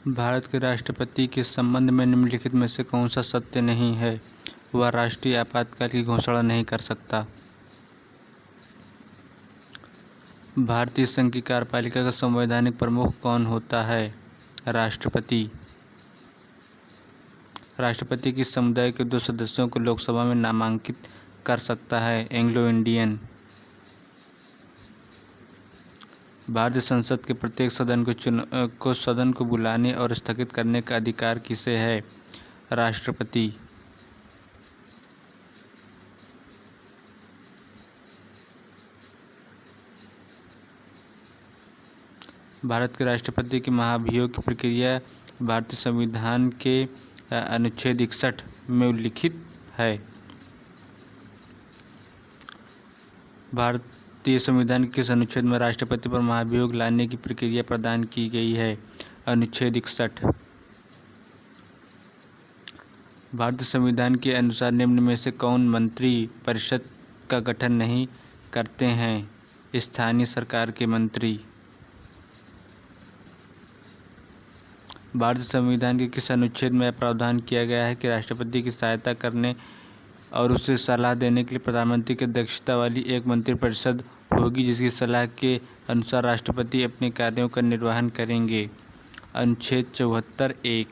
भारत के राष्ट्रपति के संबंध में निम्नलिखित में से कौन सा सत्य नहीं है? वह राष्ट्रीय आपातकाल की घोषणा नहीं कर सकता। भारतीय संघ की कार्यपालिका का संवैधानिक प्रमुख कौन होता है? राष्ट्रपति। राष्ट्रपति किस समुदाय के 2 सदस्यों को लोकसभा में नामांकित कर सकता है? Anglo Indian. भारतीय संसद के प्रत्येक सदन को बुलाने और स्थगित करने का अधिकार किसे है? राष्ट्रपति। भारत के राष्ट्रपति के महाभियोग की प्रक्रिया भारतीय संविधान के अनुच्छेद 61 में उल्लिखित है। भारतीय संविधान के किस अनुच्छेद में राष्ट्रपति पर महाभियोग लाने की प्रक्रिया प्रदान की गई है? अनुच्छेद 61। भारतीय संविधान के अनुसार निम्न में से कौन मंत्री परिषद का गठन नहीं करते हैं? स्थानीय सरकार के मंत्री। भारतीय संविधान के किस अनुच्छेद में प्रावधान किया गया है कि राष्ट्रपति की सहायता करने और उसे सलाह देने के लिए प्रधानमंत्री की अध्यक्षता वाली एक मंत्रिपरिषद होगी, जिसकी सलाह के अनुसार राष्ट्रपति अपने कार्यों का निर्वहन करेंगे? अनुच्छेद 74(1).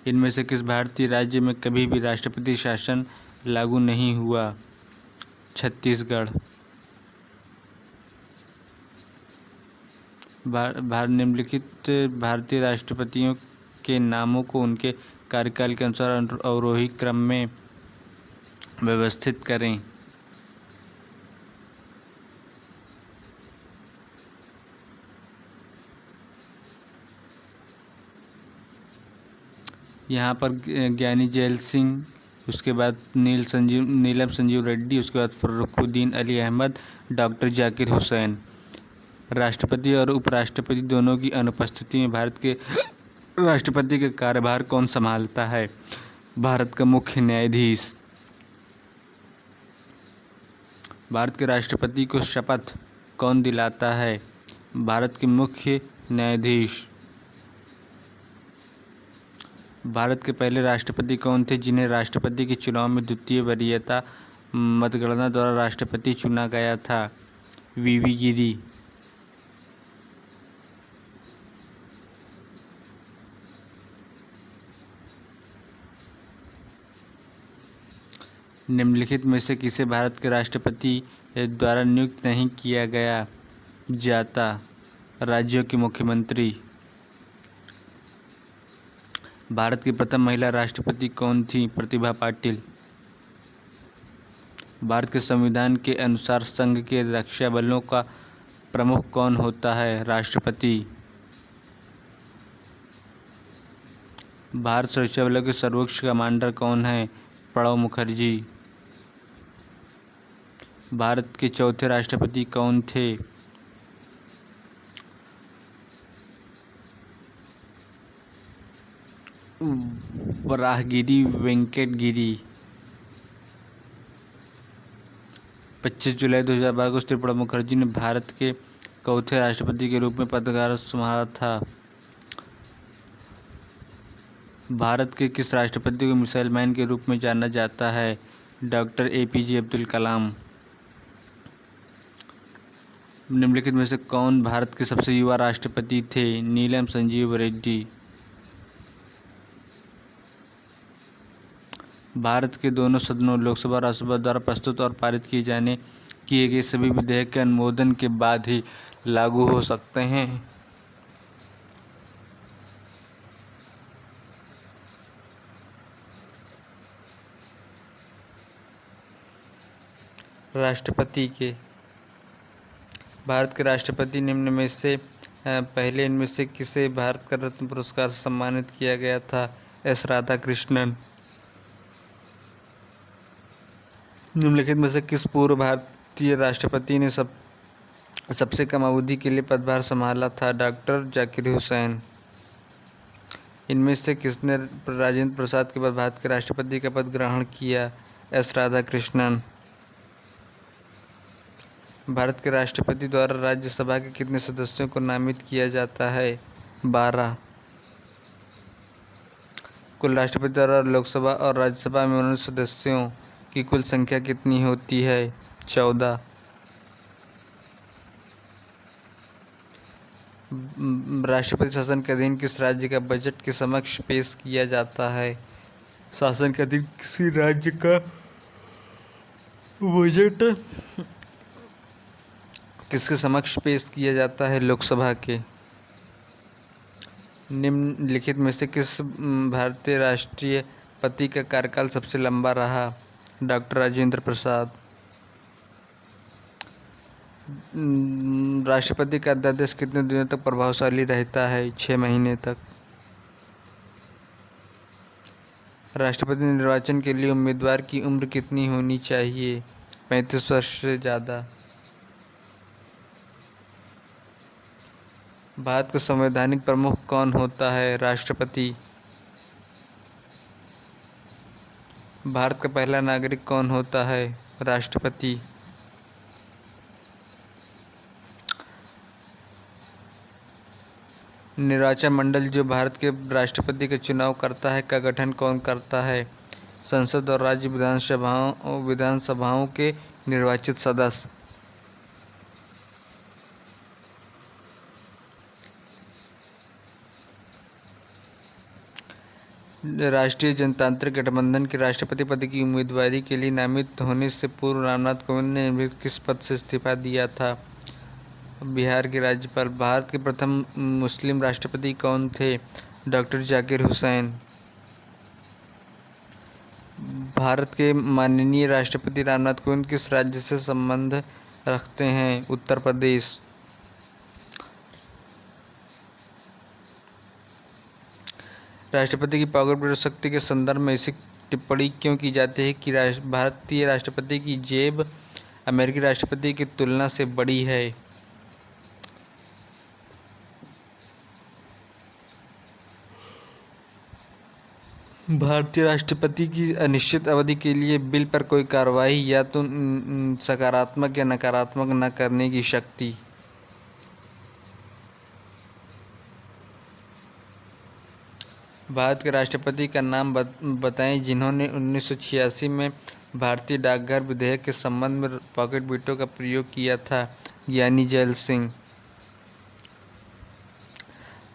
इनमें से किस भारतीय राज्य में कभी भी राष्ट्रपति शासन लागू नहीं हुआ? छत्तीसगढ़। निम्नलिखित भारतीय राष्ट्रपतियों के नामों को उनके कार्यकाल के अनुसार अवरोही क्रम में व्यवस्थित करें। यहाँ पर ज्ञानी जैल सिंह, उसके बाद नीलम संजीव रेड्डी, उसके बाद फर्रुखुद्दीन अली अहमद, डॉक्टर जाकिर हुसैन। राष्ट्रपति और उपराष्ट्रपति दोनों की अनुपस्थिति में भारत के राष्ट्रपति का कार्यभार कौन संभालता है? भारत का मुख्य न्यायाधीश। भारत के राष्ट्रपति को शपथ कौन दिलाता है? भारत के मुख्य न्यायाधीश। भारत के पहले राष्ट्रपति कौन थे जिन्हें राष्ट्रपति के चुनाव में द्वितीय वरीयता मतगणना द्वारा राष्ट्रपति चुना गया था? वीवी गिरी। निम्नलिखित में से किसे भारत के राष्ट्रपति द्वारा नियुक्त नहीं किया गया जाता? राज्यों के मुख्यमंत्री। भारत की प्रथम महिला राष्ट्रपति कौन थी? प्रतिभा पाटिल। भारत के संविधान के अनुसार संघ के रक्षा बलों का प्रमुख कौन होता है? राष्ट्रपति। भारत सुरक्षा बलों के सर्वोच्च कमांडर कौन है? प्रणब मुखर्जी। भारत के चौथे राष्ट्रपति कौन थे? वराहगिरी वेंकट गिरी। 25 जुलाई 2012 को श्री प्रणब मुखर्जी ने भारत के चौथे राष्ट्रपति के रूप में पदभार संभाला था। भारत के किस राष्ट्रपति को मिसाइल मैन के रूप में जाना जाता है? Doctor APJ Abdul Kalam. निम्नलिखित में से कौन भारत के सबसे युवा राष्ट्रपति थे? नीलम संजीव रेड्डी। भारत के दोनों सदनों लोकसभा और राज्यसभा द्वारा प्रस्तुत और पारित किए गए सभी विधेयक के अनुमोदन के बाद ही लागू हो सकते हैं। राष्ट्रपति के भारत के राष्ट्रपति निम्न में से पहले इनमें से किसे भारत का रत्न पुरस्कार से सम्मानित किया गया था? S राधाकृष्णन। निम्नलिखित में से किस पूर्व भारतीय राष्ट्रपति ने सबसे कम अवधि के लिए पदभार संभाला था? डॉक्टर जाकिर हुसैन। इनमें से किसने राजेंद्र प्रसाद के बाद भारत के राष्ट्रपति का पद ग्रहण किया? S राधाकृष्णन। भारत के राष्ट्रपति द्वारा राज्यसभा के कितने सदस्यों को नामित किया जाता है? 12। कुल राष्ट्रपति द्वारा लोकसभा और राज्यसभा में मनोनीत सदस्यों की कुल संख्या कितनी होती है? 14। राष्ट्रपति शासन के अधीन किस राज्य का बजट के समक्ष पेश किया जाता है? शासन के अधीन किसी राज्य का बजट किसके समक्ष पेश किया जाता है? लोकसभा के। निम्नलिखित में से किस भारतीय राष्ट्रपति का कार्यकाल सबसे लंबा रहा? डॉक्टर राजेंद्र प्रसाद। राष्ट्रपति का अध्यादेश कितने दिनों तक प्रभावशाली रहता है? 6 महीने तक। राष्ट्रपति निर्वाचन के लिए उम्मीदवार की उम्र कितनी होनी चाहिए? 35 वर्ष से ज़्यादा। भारत का संवैधानिक प्रमुख कौन होता है? राष्ट्रपति। भारत का पहला नागरिक कौन होता है? राष्ट्रपति। निर्वाचन मंडल जो भारत के राष्ट्रपति का चुनाव करता है का गठन कौन करता है? संसद और राज्य विधानसभाओं के निर्वाचित सदस्य। राष्ट्रीय जनतांत्रिक गठबंधन के राष्ट्रपति पद की उम्मीदवारी के लिए नामित होने से पूर्व रामनाथ कोविंद ने निम्नलिखित किस पद से इस्तीफा दिया था? बिहार के राज्यपाल। भारत के प्रथम मुस्लिम राष्ट्रपति कौन थे? डॉक्टर जाकिर हुसैन। भारत के माननीय राष्ट्रपति रामनाथ कोविंद किस राज्य से संबंध रखते हैं? उत्तर प्रदेश। राष्ट्रपति की पावर शक्ति के संदर्भ में ऐसी टिप्पणी क्यों की जाती है कि भारतीय राष्ट्रपति की जेब अमेरिकी राष्ट्रपति की तुलना से बड़ी है? भारतीय राष्ट्रपति की अनिश्चित अवधि के लिए बिल पर कोई कार्रवाई या तो सकारात्मक या नकारात्मक न करने की शक्ति। भारत के राष्ट्रपति का नाम बताएं जिन्होंने 1986 में भारतीय डाकघर विधेयक के संबंध में पॉकेट वीटो का प्रयोग किया था। ज्ञानी जैल सिंह।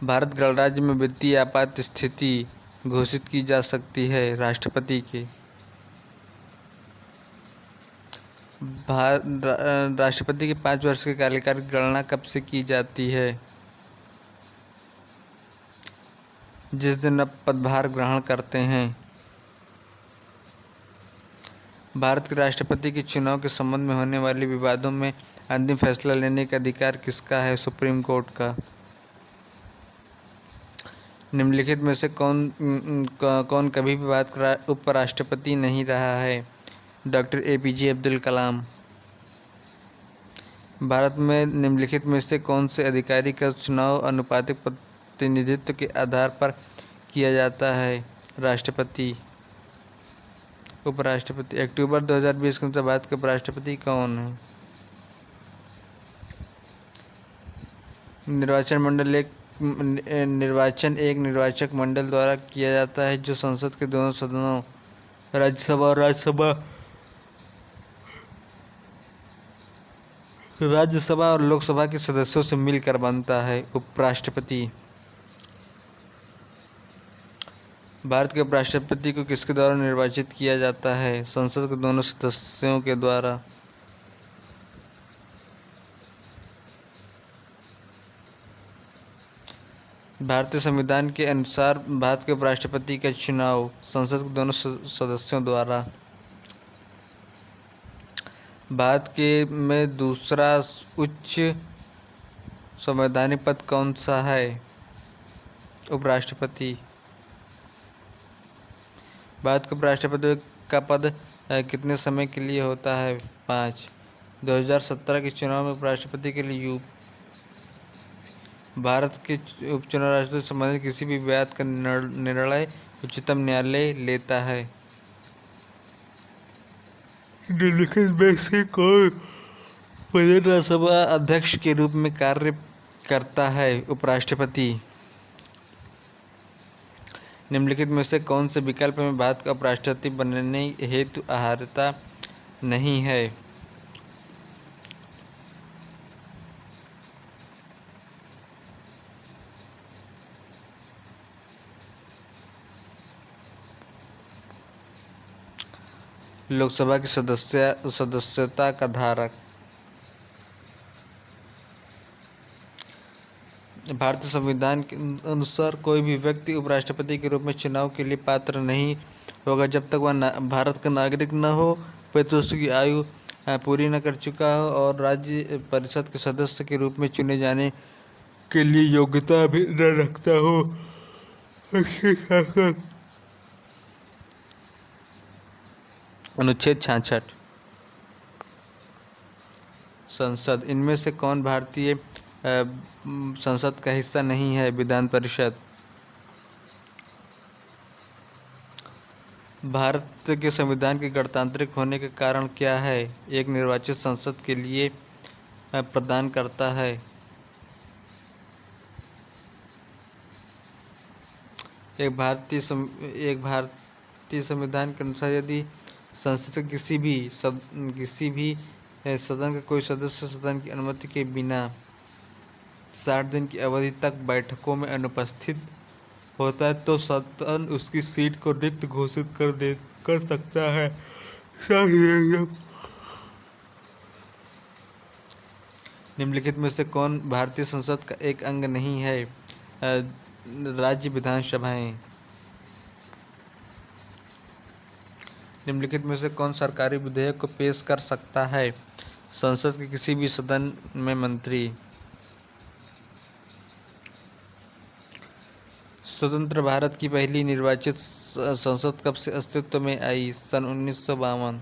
भारत गणराज्य में वित्तीय आपात स्थिति घोषित की जा सकती है? राष्ट्रपति के। राष्ट्रपति के 5 वर्ष के कार्यकाल की गणना कब से की जाती है? जिस दिन आप पदभार ग्रहण करते हैं। भारत के राष्ट्रपति के चुनाव के संबंध में होने वाले विवादों में अंतिम फैसला लेने का अधिकार किसका है? सुप्रीम कोर्ट का। निम्नलिखित में से कौन कभी भी भारत का उपराष्ट्रपति नहीं रहा है? Doctor APJ Abdul Kalam. भारत में निम्नलिखित में से कौन से अधिकारी का चुनाव आनुपातिक प्रतिनिधित्व के आधार पर किया जाता है? राष्ट्रपति। उपराष्ट्रपति। अक्टूबर 2020 के अनुसार भारत के उपराष्ट्रपति कौन है? निर्वाचन एक निर्वाचक मंडल द्वारा किया जाता है जो संसद के दोनों सदनों राज्यसभा और लोकसभा के सदस्यों से मिलकर बनता है। उपराष्ट्रपति। भारत के उपराष्ट्रपति को किसके द्वारा निर्वाचित किया जाता है? संसद के दोनों सदस्यों के द्वारा। भारतीय संविधान के अनुसार भारत के उपराष्ट्रपति का चुनाव संसद के दोनों सदस्यों द्वारा। भारत के में दूसरा उच्च संवैधानिक पद कौन सा है? उपराष्ट्रपति। भारत के उपराष्ट्रपति का पद कितने समय के लिए होता है? 5। 2017 के चुनाव में उपराष्ट्रपति के लिए भारत के उपचुनाव राष्ट्रपति से संबंधित किसी भी विवाद का निर्णय उच्चतम न्यायालय लेता है। निम्नलिखित में से प्रदेश राज्यसभा अध्यक्ष के रूप में कार्य करता है उपराष्ट्रपति। निम्नलिखित में से कौन से विकल्प में भारत का उपराष्ट्रपति बनने हेतु अर्हता नहीं है? लोकसभा की सदस्यता का धारक। भारतीय संविधान के अनुसार कोई भी व्यक्ति उपराष्ट्रपति के रूप में चुनाव के लिए पात्र नहीं होगा जब तक वह भारत का नागरिक न हो, तो उसकी आयु पूरी न कर चुका हो और राज्य परिषद के सदस्य के रूप में चुने जाने के लिए योग्यता भी न रखता हो। अनुच्छेद 66। संसद। इनमें से कौन भारतीय संसद का हिस्सा नहीं है? विधान परिषद। भारत के संविधान के गणतांत्रिक होने का कारण क्या है? एक निर्वाचित संसद के लिए प्रदान करता है। एक भारतीय संविधान के अनुसार यदि संसद के किसी भी सदन का कोई सदस्य सदन की अनुमति के बिना 60 दिन की अवधि तक बैठकों में अनुपस्थित होता है तो सदन उसकी सीट को रिक्त घोषित कर सकता है। निम्नलिखित में से कौन भारतीय संसद का एक अंग नहीं है? राज्य विधानसभाएं। निम्नलिखित में से कौन सरकारी विधेयक को पेश कर सकता है? संसद के किसी भी सदन में मंत्री। स्वतंत्र भारत की पहली निर्वाचित संसद कब से अस्तित्व में आई? सन 1952।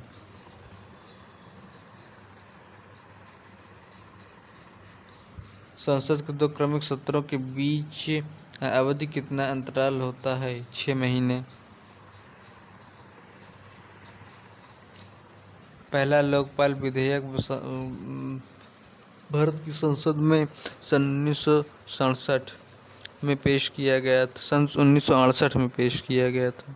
संसद के दो क्रमिक सत्रों के बीच अवधि कितना अंतराल होता है? 6 महीने। पहला लोकपाल विधेयक भारत की संसद में सन 1967 में पेश किया गया था। सन 1968 में पेश किया गया था।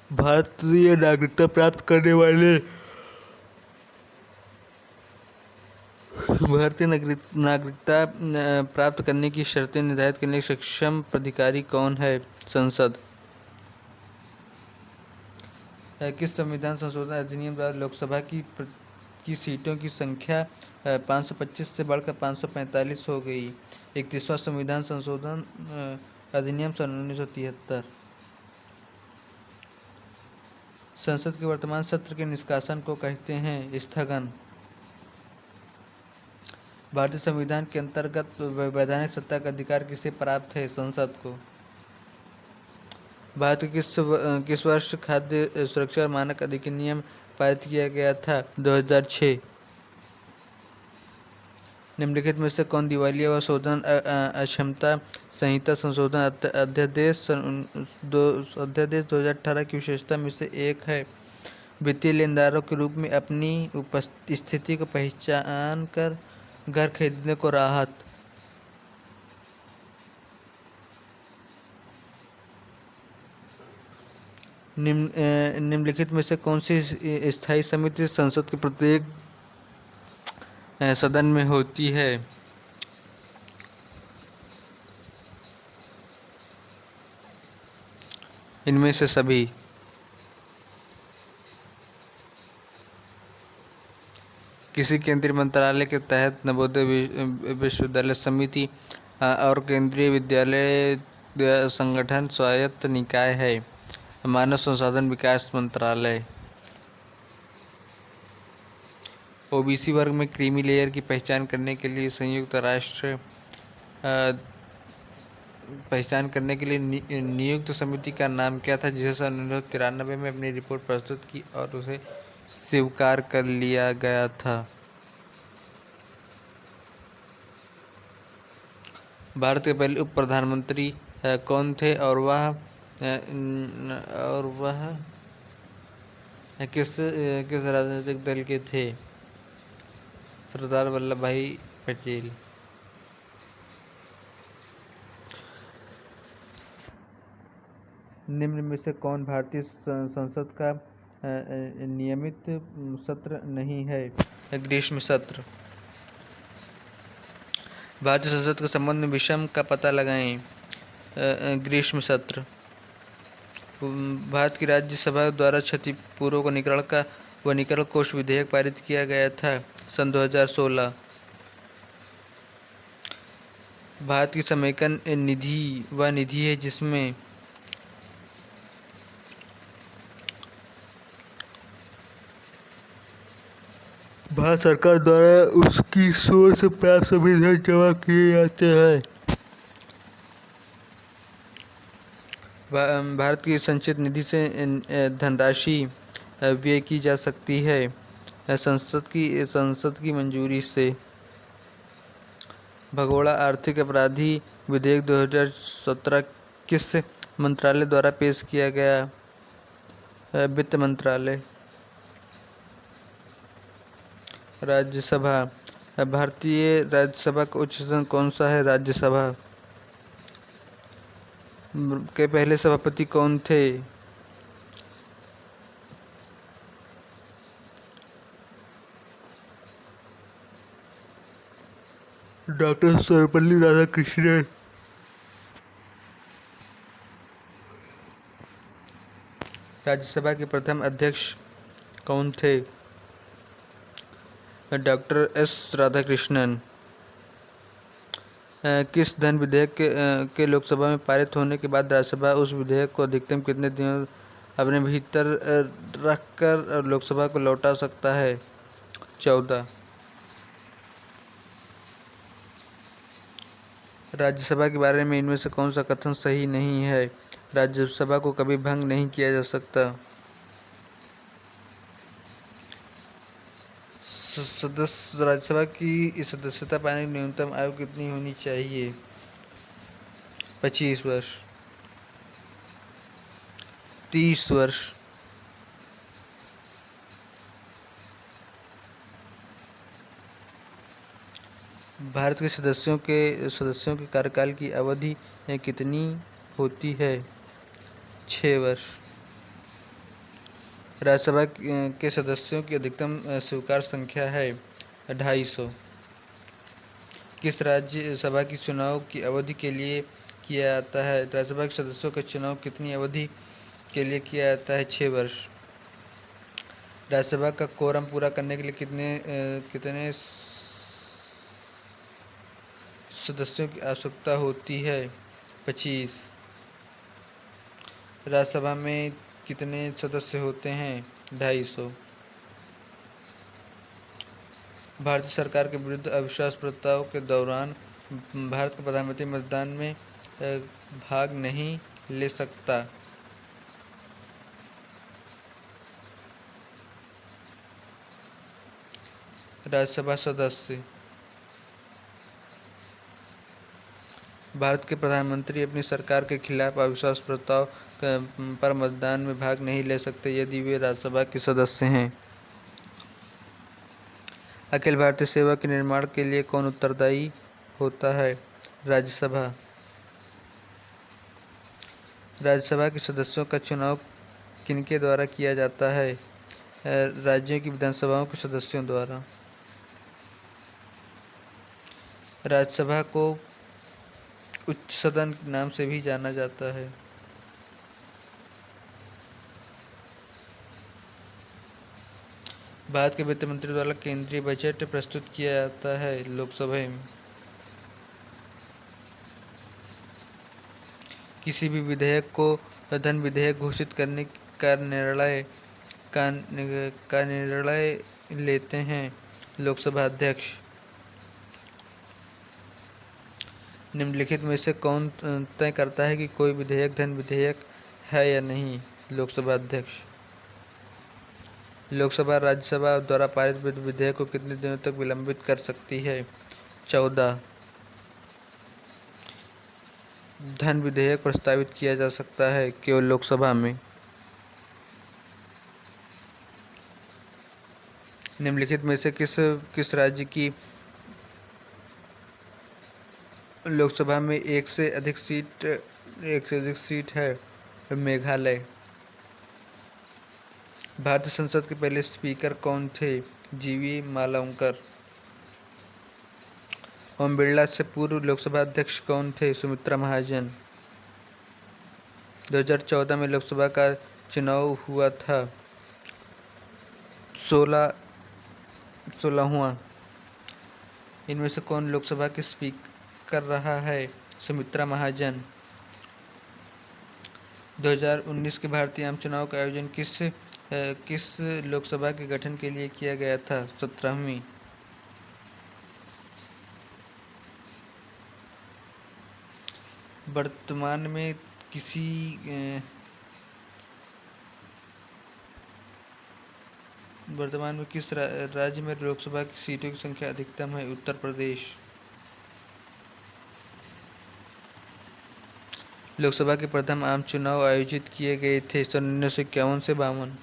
भारतीय नागरिकता प्राप्त करने वाले भारतीय नागरिकता प्राप्त करने की शर्तें निर्धारित करने के सक्षम प्राधिकारी कौन है? संसद। किस संविधान संशोधन अधिनियम द्वारा लोकसभा की सीटों की संख्या 525 से बढ़कर 545 हो गई? 31वां संविधान संशोधन अधिनियम सन 1973। संसद के वर्तमान सत्र के निष्कासन को कहते हैं स्थगन। भारतीय संविधान के अंतर्गत वैधानिक सत्ता का अधिकार किसे प्राप्त है? संसद को। भारत के किस वर्ष खाद्य सुरक्षा और मानक अधिनियम पारित किया गया था? 2006। निम्नलिखित में से कौन दिवालिया व शोधन अक्षमता संहिता संशोधन अध्यादेश 2018 की विशेषता में से एक है? वित्तीय लेनदारों के रूप में अपनी उपस्थिति को पहचान कर घर खरीदने को राहत। निम्नलिखित में से कौन सी स्थायी समिति संसद के प्रत्येक सदन में होती है? इनमें से सभी। किसी केंद्रीय मंत्रालय के तहत नवोदय विश्वविद्यालय समिति और केंद्रीय विद्यालय संगठन स्वायत्त निकाय है? मानव संसाधन विकास मंत्रालय। ओबीसी वर्ग में क्रीमी लेयर की पहचान करने के लिए संयुक्त राष्ट्र पहचान करने के लिए नियुक्त समिति का नाम क्या था, जिसे सन 1993 में अपनी रिपोर्ट प्रस्तुत की और उसे स्वीकार कर लिया गया था? भारत के पहले उप प्रधानमंत्री कौन थे और वह किस राजनीतिक दल के थे? सरदार वल्लभ भाई पटेल। निम्न में से कौन भारतीय संसद का नियमित सत्र नहीं है? ग्रीष्म सत्र। भारतीय संसद के संबंध में विषम का पता लगाएं। ग्रीष्म सत्र। भारत की राज्यसभा द्वारा क्षतिपूर्व वनीकरण कोष विधेयक पारित किया गया था सन 2016। भारत की समेकन निधि वह निधि है जिसमें भारत सरकार द्वारा उसकी सोच से प्राप्त सभी धन जमा किए जाते हैं। भारत की संचित निधि से धनराशि व्यय की जा सकती है संसद की मंजूरी से। भगोड़ा आर्थिक अपराधी विधेयक 2017 किस मंत्रालय द्वारा पेश किया गया? वित्त मंत्रालय। राज्यसभा। भारतीय राज्यसभा का उच्च सदन कौन सा है? राज्यसभा। के पहले सभापति कौन थे? डॉक्टर सर्वपल्ली राधाकृष्णन। राज्यसभा के प्रथम अध्यक्ष कौन थे? Doctor S Radhakrishnan. किस धन विधेयक के लोकसभा में पारित होने के बाद राज्यसभा उस विधेयक को अधिकतम कितने दिनों अपने भीतर रखकर लोकसभा को लौटा सकता है? 14। राज्यसभा के बारे में इनमें से कौन सा कथन सही नहीं है? राज्यसभा को कभी भंग नहीं किया जा सकता। राज्यसभा की सदस्यता पाने की न्यूनतम आयु कितनी होनी चाहिए? 25 वर्ष। 30 वर्ष। भारत के सदस्यों के कार्यकाल की अवधि कितनी होती है? 6 वर्ष। राज्यसभा के सदस्यों की अधिकतम स्वीकार संख्या है 250। किस राज्यसभा की चुनाव की अवधि के लिए किया जाता है? राज्यसभा के सदस्यों का चुनाव कितनी अवधि के लिए किया जाता है? 6 वर्ष। राज्यसभा का कोरम पूरा करने के लिए कितने सदस्यों की आवश्यकता होती है? 25। राज्यसभा में कितने सदस्य होते हैं? 250। भारतीय सरकार के विरुद्ध अविश्वास प्रस्ताव के दौरान भारत का प्रधानमंत्री मतदान में भाग नहीं ले सकता। राज्यसभा सदस्य। भारत के प्रधानमंत्री अपनी सरकार के खिलाफ अविश्वास प्रस्ताव पर मतदान में भाग नहीं ले सकते यदि वे राज्यसभा के सदस्य हैं। अखिल भारतीय सेवा के निर्माण के लिए कौन उत्तरदायी होता है? राज्यसभा। राज्यसभा के सदस्यों का चुनाव किनके द्वारा किया जाता है? राज्यों की विधानसभाओं के सदस्यों द्वारा। राज्यसभा को उच्च सदन के नाम से भी जाना जाता है। भारत के वित्त मंत्री द्वारा केंद्रीय बजट प्रस्तुत किया जाता है लोकसभा में। किसी भी विधेयक को धन विधेयक घोषित करने का निर्णय लेते हैं लोकसभा अध्यक्ष। निम्नलिखित में से कौन तय करता है कि कोई विधेयक धन विधेयक है या नहीं? लोकसभा अध्यक्ष। लोकसभा राज्यसभा द्वारा पारित विधेयक को कितने दिनों तक विलंबित कर सकती है? 14। धन विधेयक प्रस्तावित किया जा सकता है केवल लोकसभा में। निम्नलिखित में से किस किस राज्य की लोकसभा में एक से अधिक सीट है? मेघालय। भारतीय संसद के पहले स्पीकर कौन थे? जीवी मालवंकर। ओम बिरला से पूर्व लोकसभा अध्यक्ष कौन थे? सुमित्रा महाजन। 2014 में लोकसभा का चुनाव हुआ था 16वां। इनमें से कौन लोकसभा के स्पीकर रहा है? सुमित्रा महाजन। 2019 के भारतीय आम चुनाव का आयोजन किस लोकसभा के गठन के लिए किया गया था? 17वीं। वर्तमान में किस राज्य में लोकसभा की सीटों की संख्या अधिकतम है? उत्तर प्रदेश। लोकसभा के प्रथम आम चुनाव आयोजित किए गए थे 1951 से 52।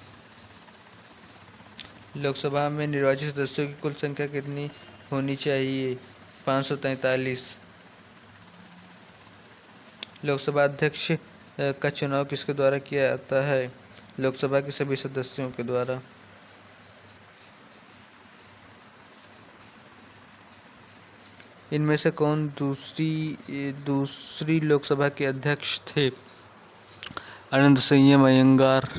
लोकसभा में निर्वाचित सदस्यों की कुल संख्या कितनी होनी चाहिए? 543। लोकसभा अध्यक्ष का चुनाव किसके द्वारा किया जाता है? लोकसभा के सभी सदस्यों के द्वारा। इनमें से कौन दूसरी लोकसभा के अध्यक्ष थे? अनंत संयम अयंगार।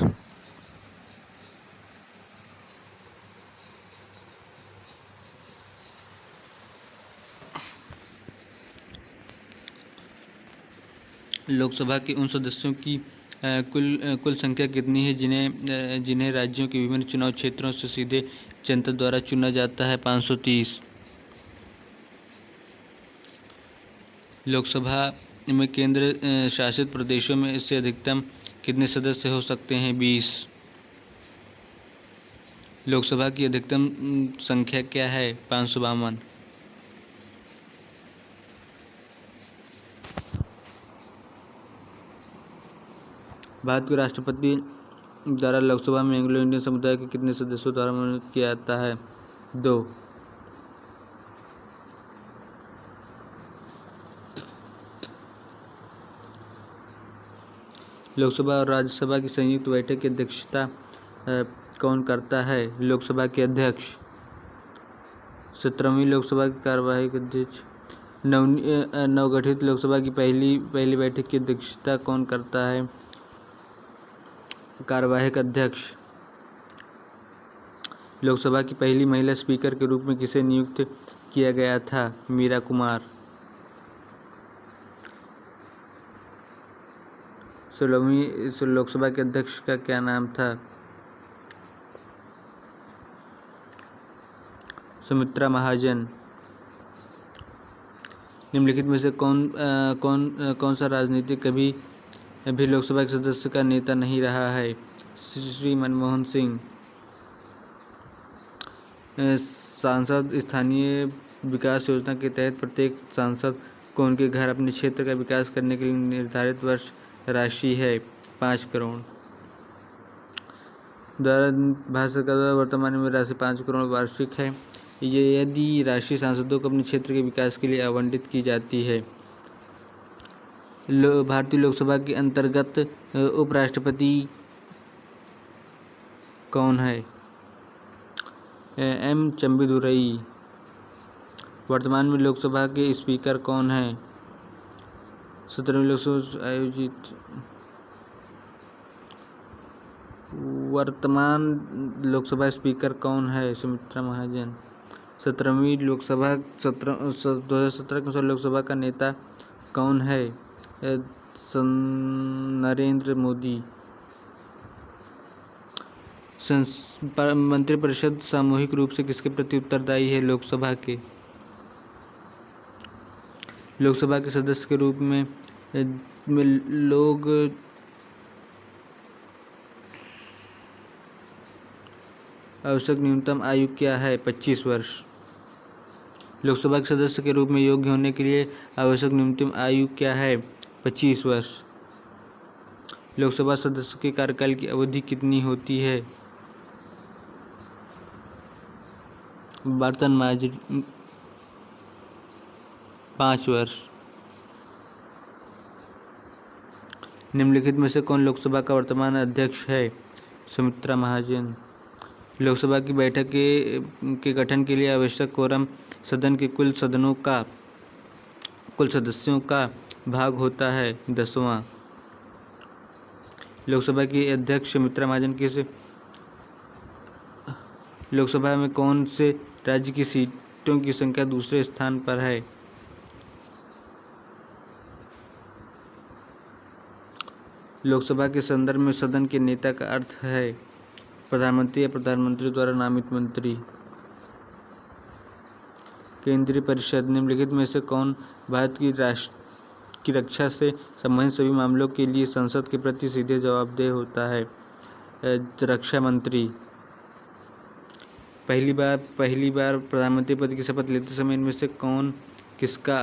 लोकसभा के उन सदस्यों की कुल संख्या कितनी है जिन्हें राज्यों के विभिन्न चुनाव क्षेत्रों से सीधे जनता द्वारा चुना जाता है? 530। लोकसभा में केंद्र शासित प्रदेशों में से अधिकतम कितने सदस्य हो सकते हैं? 20। लोकसभा की अधिकतम संख्या क्या है? 552। भारत के राष्ट्रपति द्वारा लोकसभा में एंग्लो इंडियन समुदाय के कितने सदस्यों द्वारा मनोनीत किया जाता है? 2। लोकसभा और राज्यसभा की संयुक्त बैठक की अध्यक्षता कौन करता है? लोकसभा के अध्यक्ष। 17वीं लोकसभा की कार्यवाही अध्यक्ष। नवगठित लोकसभा की पहली बैठक की अध्यक्षता कौन करता है? कार्यवाहक अध्यक्ष। लोकसभा की पहली महिला स्पीकर के रूप में किसे नियुक्त किया गया था? मीरा कुमार। 16वीं लोकसभा के अध्यक्ष का क्या नाम था? सुमित्रा महाजन। निम्नलिखित में से कौन सा राजनीतिक कभी भी लोकसभा के सदस्य का नेता नहीं रहा है? श्री मनमोहन सिंह। सांसद स्थानीय विकास योजना के तहत प्रत्येक सांसद को उनके घर अपने क्षेत्र का विकास करने के लिए निर्धारित वर्ष राशि है 5 करोड़। भारत सरकार द्वारा वर्तमान में राशि 5 करोड़ वार्षिक है। यदि राशि सांसदों को अपने क्षेत्र के विकास के लिए आवंटित की जाती है। भारतीय लोकसभा के अंतर्गत उपराष्ट्रपति कौन है? एम चंबीदुरई। वर्तमान में लोकसभा के स्पीकर कौन है? 17वीं लोकसभा आयोजित। वर्तमान लोकसभा स्पीकर कौन है? सुमित्रा महाजन। 17वीं लोकसभा 2017 के लोकसभा का नेता कौन है? नरेंद्र मोदी। मंत्रिपरिषद सामूहिक रूप से किसके प्रति उत्तरदायी है? लोकसभा के। लोकसभा के सदस्य के रूप में लोग आवश्यक न्यूनतम आयु क्या है? 25 वर्ष। लोकसभा के सदस्य के रूप में योग्य होने के लिए आवश्यक न्यूनतम आयु क्या है? 25 वर्ष। लोकसभा सदस्य के कार्यकाल की अवधि कितनी होती है? बर्तन मांज 5 वर्ष। निम्नलिखित में से कौन लोकसभा का वर्तमान अध्यक्ष है? सुमित्रा महाजन। लोकसभा की बैठक के गठन के लिए आवश्यक कोरम सदन के कुल सदस्यों का भाग होता है 10वां। लोकसभा की अध्यक्ष सुमित्रा महाजन लोकसभा में कौन से राज्य की सीटों की संख्या दूसरे स्थान पर है? लोकसभा के संदर्भ में सदन के नेता का अर्थ है प्रधानमंत्री या प्रधानमंत्री द्वारा नामित मंत्री। केंद्रीय परिषद। निम्नलिखित में से कौन भारत की राष्ट्र की रक्षा से संबंधित सभी मामलों के लिए संसद के प्रति सीधे जवाबदेह होता है? रक्षा मंत्री। पहली बार प्रधानमंत्री पद की शपथ लेते समय इनमें से किसका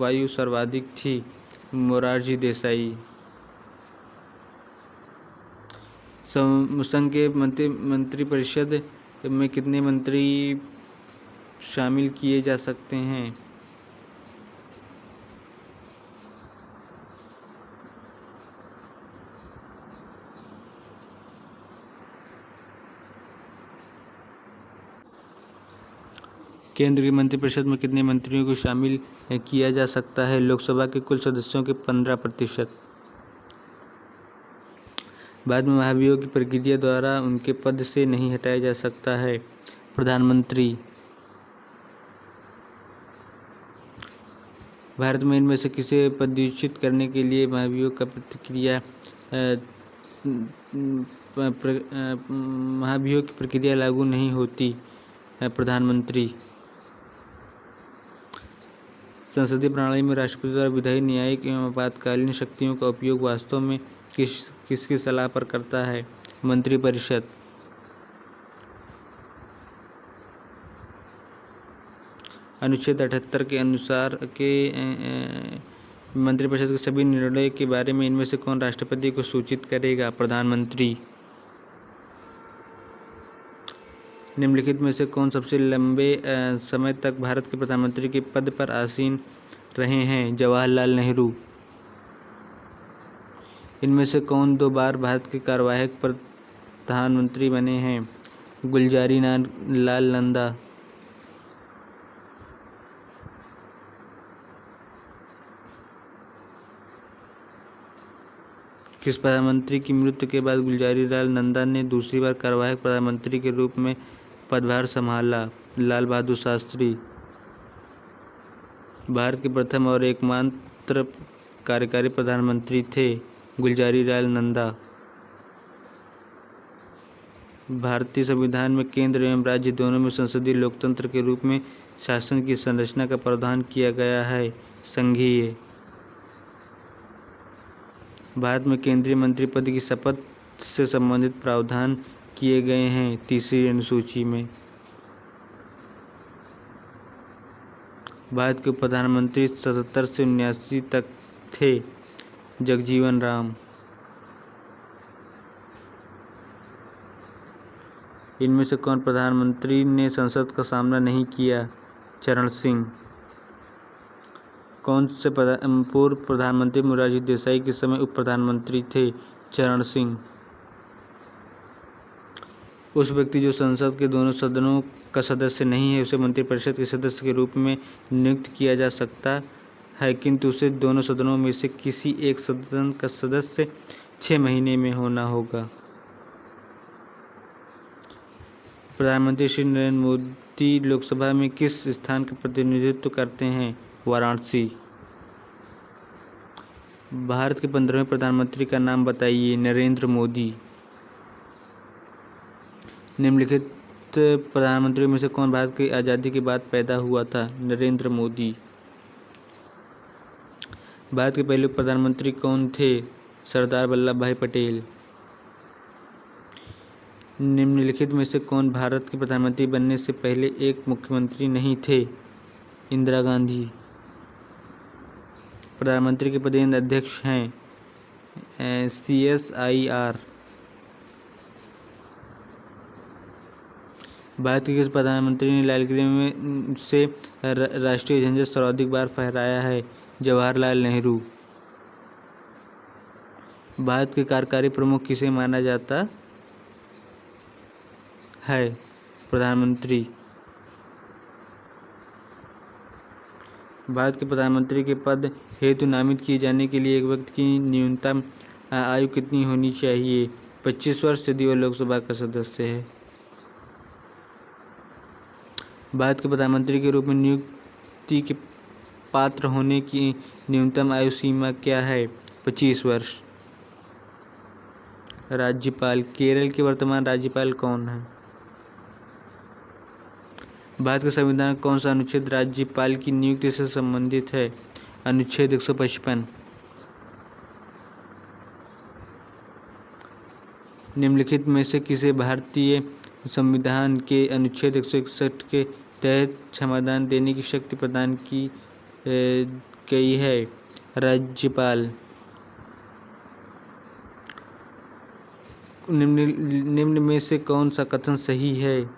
आयु सर्वाधिक थी? मोरारजी देसाई। संघ के मंत्रिपरिषद में कितने मंत्री शामिल किए जा सकते हैं? केंद्र की मंत्रिपरिषद में कितने मंत्रियों को शामिल किया जा सकता है? लोकसभा के कुल सदस्यों के 15%। बाद में महाभियोग की प्रक्रिया द्वारा उनके पद से नहीं हटाया जा सकता है? प्रधानमंत्री। भारत में इनमें से किसे पदच्युत करने के लिए महाभियोग की प्रक्रिया लागू नहीं होती? प्रधानमंत्री। संसदीय प्रणाली में राष्ट्रपति द्वारा विधायी, न्यायिक एवं आपातकालीन शक्तियों का उपयोग वास्तव में किसकी सलाह पर करता है? मंत्रिपरिषद। अनुच्छेद 78 के अनुसार मंत्रिपरिषद के सभी निर्णय के बारे में इनमें से कौन राष्ट्रपति को सूचित करेगा? प्रधानमंत्री। निम्नलिखित में से कौन सबसे लंबे समय तक भारत के प्रधानमंत्री के पद पर आसीन रहे हैं? जवाहरलाल नेहरू। इनमें से कौन 2 बार भारत के कार्यवाहक प्रधानमंत्री बने हैं? गुलजारी लाल नंदा। किस प्रधानमंत्री की मृत्यु के बाद गुलजारी लाल नंदा ने दूसरी बार कार्यवाहक प्रधानमंत्री के रूप में पदभार संभाला? लाल बहादुर शास्त्री। भारत के प्रथम और एकमात्र कार्यकारी प्रधानमंत्री थे गुलजारी लाल नंदा। भारतीय संविधान में केंद्र एवं राज्य दोनों में संसदीय लोकतंत्र के रूप में शासन की संरचना का प्रावधान किया गया है? संघीय। भारत में केंद्रीय मंत्री पद की शपथ से संबंधित प्रावधान किए गए हैं 3री अनुसूची में। भारत के प्रधानमंत्री 77 से 79 तक थे? जगजीवन राम। इनमें से कौन प्रधानमंत्री ने संसद का सामना नहीं किया? चरण सिंह। कौन से पूर्व प्रधानमंत्री मोरारजी देसाई के समय उप प्रधानमंत्री थे? चरण सिंह। उस व्यक्ति जो संसद के दोनों सदनों का सदस्य नहीं है उसे मंत्रिपरिषद के सदस्य के रूप में नियुक्त किया जा सकता है, किंतु उसे दोनों सदनों में से किसी एक सदन का सदस्य 6 महीने में होना होगा। प्रधानमंत्री श्री नरेंद्र मोदी लोकसभा में किस स्थान का प्रतिनिधित्व करते हैं? वाराणसी। भारत के 15वें प्रधानमंत्री का नाम बताइए? नरेंद्र मोदी। निम्नलिखित प्रधानमंत्रियों में से कौन भारत की आज़ादी के बाद पैदा हुआ था? नरेंद्र मोदी। भारत के पहले प्रधानमंत्री कौन थे? सरदार वल्लभ भाई पटेल। निम्नलिखित में से कौन भारत के प्रधानमंत्री बनने से पहले एक मुख्यमंत्री नहीं थे? इंदिरा गांधी। प्रधानमंत्री के पदेन अध्यक्ष हैं CSIR। भारत के किस प्रधानमंत्री ने लाल किले में से राष्ट्रीय झंडा सर्वाधिक बार फहराया है? जवाहरलाल नेहरू। भारत के कार्यकारी प्रमुख किसे माना जाता है? प्रधानमंत्री। भारत के प्रधानमंत्री के पद हेतु नामित किए जाने के लिए एक व्यक्ति की न्यूनतम आयु कितनी होनी चाहिए? 25 वर्ष यदि वह लोकसभा का सदस्य है। भारत के प्रधानमंत्री के रूप में नियुक्ति के पात्र होने की न्यूनतम आयु सीमा क्या है? 25 वर्ष। राज्यपाल। केरल के वर्तमान राज्यपाल कौन है? भारत का संविधान कौन सा अनुच्छेद राज्यपाल की नियुक्ति से संबंधित है? अनुच्छेद 155। निम्नलिखित में से किसे भारतीय संविधान के अनुच्छेद 161 के तहत क्षमादान देने की शक्ति प्रदान की गई है? राज्यपाल। निम्न में से कौन सा कथन सही है?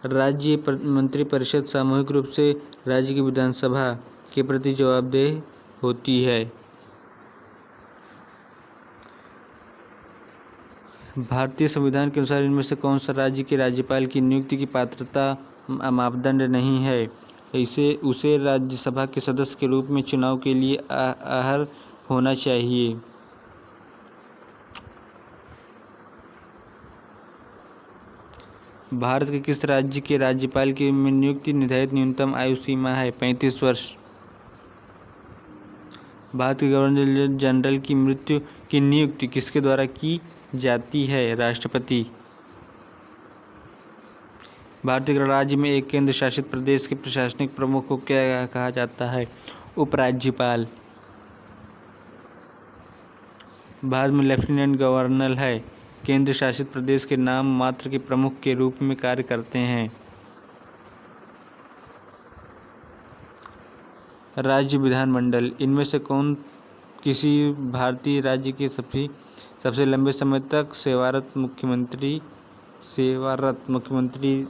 राज्य मंत्रिपरिषद सामूहिक रूप से राज्य की विधानसभा के प्रति जवाबदेह होती है। भारतीय संविधान के अनुसार इनमें से कौन सा राज्य के राज्यपाल की नियुक्ति की पात्रता मापदंड नहीं है? उसे राज्यसभा के सदस्य के रूप में चुनाव के लिए अरह होना चाहिए। भारत के किस राज्य के राज्यपाल की नियुक्ति निर्धारित न्यूनतम आयु सीमा है? 35 वर्ष। भारत के गवर्नर जनरल की नियुक्ति किसके द्वारा की जाती है? राष्ट्रपति। भारतीय गणराज्य में एक केंद्र शासित प्रदेश के प्रशासनिक प्रमुख को क्या कहा जाता है? उपराज्यपाल। भारत में लेफ्टिनेंट गवर्नर है केंद्र शासित प्रदेश के नाम मात्र के प्रमुख के रूप में कार्य करते हैं। राज्य विधानमंडल। इनमें से कौन किसी भारतीय राज्य के सबसे लंबे समय तक सेवारत मुख्यमंत्री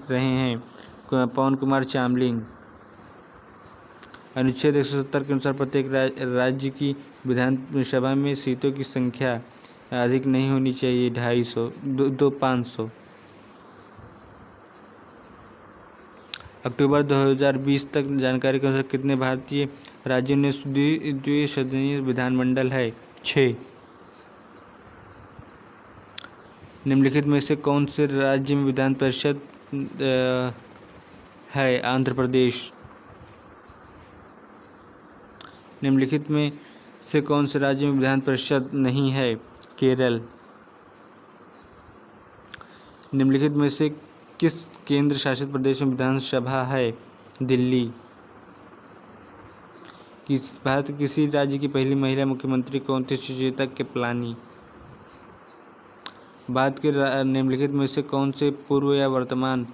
रहे हैं? पवन कुमार चामलिंग। अनुच्छेद 170 के अनुसार प्रत्येक राज्य की विधानसभा में सीटों की संख्या अधिक नहीं होनी चाहिए 500। अक्टूबर 2020 तक जानकारी के अनुसार कितने भारतीय राज्यों ने द्विसदनीय विधानमंडल है? 6। निम्नलिखित में से कौन से राज्य में विधान परिषद है? आंध्र प्रदेश। निम्नलिखित में से कौन से राज्य में विधान परिषद नहीं है? केरल। निम्नलिखित में से किस केंद्र शासित प्रदेश में विधानसभा है? दिल्ली। भारत के किसी राज्य की पहली महिला मुख्यमंत्री कौन थी? सुचेता कृपलानी। भारत के निम्नलिखित में से कौन से पूर्व या वर्तमान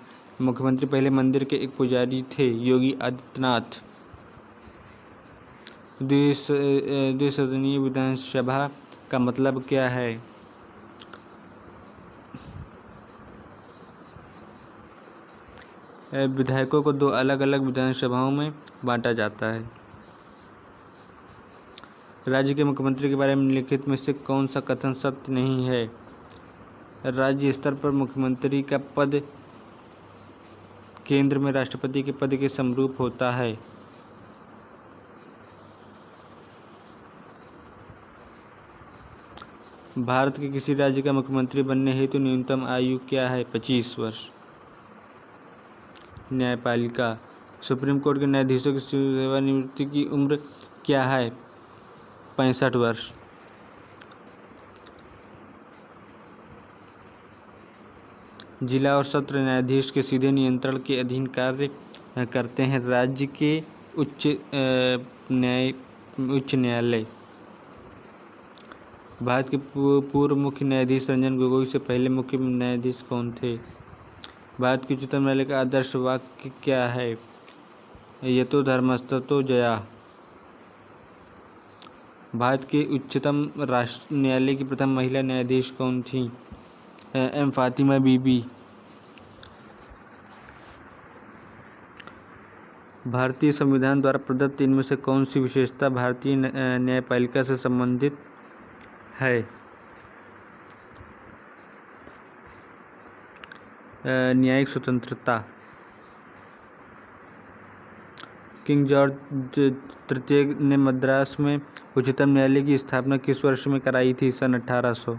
मुख्यमंत्री पहले मंदिर के एक पुजारी थे? योगी आदित्यनाथ। द्विसदनीय विधानसभा का मतलब क्या है? विधायकों को 2 अलग अलग विधानसभाओं में बांटा जाता है। राज्य के मुख्यमंत्री के बारे में निम्नलिखित में से कौन सा कथन सत्य नहीं है? राज्य स्तर पर मुख्यमंत्री का पद केंद्र में राष्ट्रपति के पद के समरूप होता है। भारत के किसी राज्य का मुख्यमंत्री बनने हेतु न्यूनतम आयु क्या है? 25 वर्ष। न्यायपालिका। सुप्रीम कोर्ट के न्यायाधीशों की सेवानिवृत्ति की उम्र क्या है? 65 वर्ष। जिला और सत्र न्यायाधीश के सीधे नियंत्रण के अधीन कार्य करते हैं राज्य के उच्च न्यायालय। भारत के पूर्व मुख्य न्यायाधीश रंजन गोगोई से पहले मुख्य न्यायाधीश कौन थे? भारत के उच्चतम न्यायालय का आदर्श वाक्य क्या है? यतो धर्मस्ततो जया। भारत के उच्चतम न्यायालय की प्रथम महिला न्यायाधीश कौन थी? एम फातिमा बीबी। भारतीय संविधान द्वारा प्रदत्त इनमें से कौन सी विशेषता भारतीय न्यायपालिका से संबंधित है? न्यायिक स्वतंत्रता। किंग जॉर्ज तृतीय ने मद्रास में उच्चतम न्यायालय की स्थापना किस वर्ष में कराई थी? सन 1800।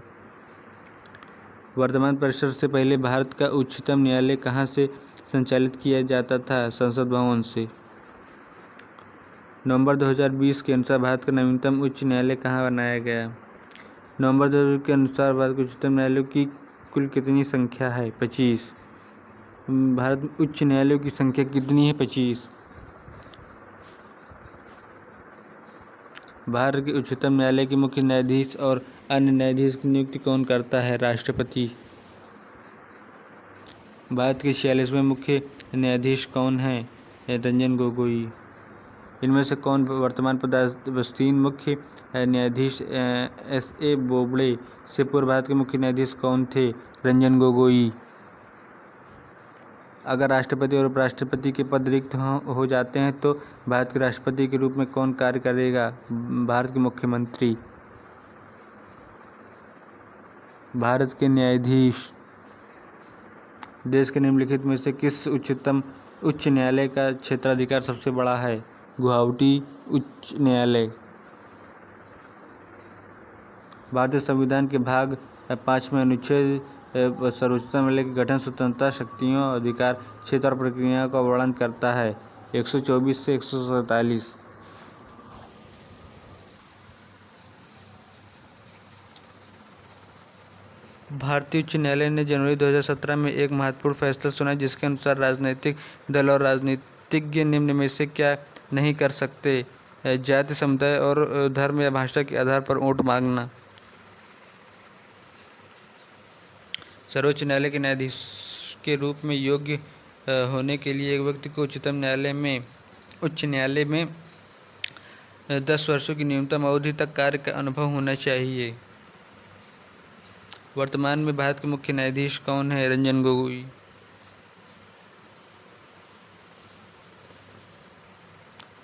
वर्तमान परिसर से पहले भारत का उच्चतम न्यायालय कहाँ से संचालित किया जाता था? संसद भवन से। नवंबर 2020 के अनुसार भारत का नवीनतम उच्च न्यायालय कहाँ बनाया गया? नवंबर 2020 के अनुसार भारत के उच्चतम न्यायालयों की कुल कितनी संख्या है? 25। भारत में उच्च न्यायालयों की संख्या कितनी है? 25। भारत के उच्चतम न्यायालय के मुख्य न्यायाधीश और अन्य न्यायाधीश की नियुक्ति कौन करता है? राष्ट्रपति। भारत के 46वें मुख्य न्यायाधीश कौन हैं? रंजन गोगोई। इनमें से कौन वर्तमान पदासीन मुख्य न्यायाधीश? S.A. बोबड़े से पूर्व भारत के मुख्य न्यायाधीश कौन थे? रंजन गोगोई। अगर राष्ट्रपति और उपराष्ट्रपति के पद रिक्त हो जाते हैं तो भारत के राष्ट्रपति के रूप में कौन कार्य करेगा? भारत के मुख्यमंत्री। भारत के न्यायाधीश। देश के निम्नलिखित में से किस उच्च न्यायालय का क्षेत्राधिकार सबसे बड़ा है? गुवाहाटी उच्च न्यायालय। भारतीय संविधान के भाग 5 में अनुच्छेद सर्वोच्च न्यायालय के गठन, स्वतंत्रता, शक्तियों, अधिकार, क्षेत्र और प्रक्रियाओं का वर्णन करता है। 124 से 147। भारतीय उच्च न्यायालय ने जनवरी 2017 में एक महत्वपूर्ण फैसला सुना जिसके अनुसार राजनीतिक दल और राजनीतिज्ञ निम्न में से क्या नहीं कर सकते? जाति, समुदाय और धर्म या भाषा के आधार पर वोट मांगना। सर्वोच्च न्यायालय के न्यायाधीश के रूप में योग्य होने के लिए एक व्यक्ति को उच्च न्यायालय में 10 वर्षों की न्यूनतम अवधि तक कार्य का अनुभव होना चाहिए। वर्तमान में भारत के मुख्य न्यायाधीश कौन है? रंजन गोगोई।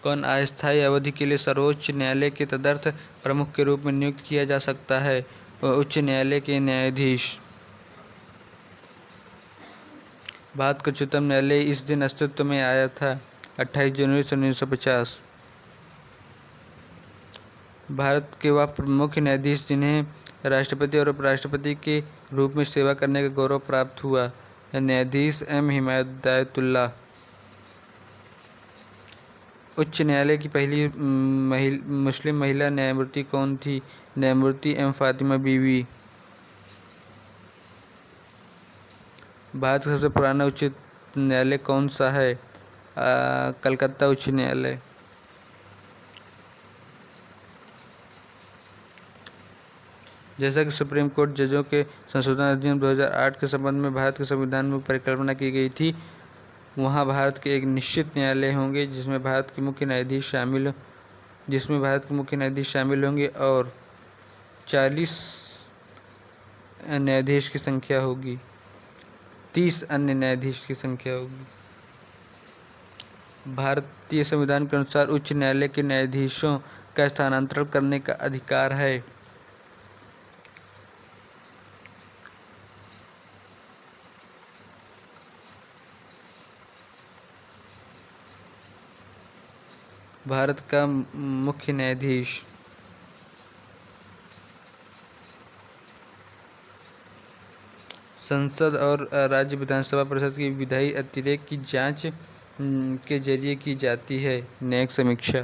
कौन अस्थायी अवधि के लिए सर्वोच्च न्यायालय के तदर्थ प्रमुख के रूप में नियुक्त किया जा सकता है? उच्च न्यायालय के न्यायाधीश। भारत का उच्चतम न्यायालय इस दिन अस्तित्व में आया था? 28 जनवरी 1950। भारत के वह मुख्य न्यायाधीश जिन्हें राष्ट्रपति और उपराष्ट्रपति के रूप में सेवा करने का गौरव प्राप्त हुआ? न्यायाधीश M. हिदायतुल्लाह। उच्च न्यायालय की पहली मुस्लिम महिला न्यायमूर्ति कौन थी? न्यायमूर्ति M. फातिमा बीवी। भारत का सबसे पुराना उच्च न्यायालय कौन सा है? कलकत्ता उच्च न्यायालय। जैसा कि सुप्रीम कोर्ट जजों के संशोधन अधिनियम 2008 के संबंध में भारत के संविधान में परिकल्पना की गई थी, वहाँ भारत के एक निश्चित न्यायालय होंगे जिसमें भारत के मुख्य न्यायाधीश शामिल होंगे और 40 न्यायाधीश की संख्या होगी। 30 अन्य न्यायाधीश की संख्या होगी। भारतीय संविधान के अनुसार उच्च न्यायालय के न्यायाधीशों का स्थानांतरण करने का अधिकार है। भारत का मुख्य न्यायाधीश। संसद और राज्य विधानसभा परिषद की विधायी अतिरेक की जांच के जरिए की जाती है। न्यायिक समीक्षा।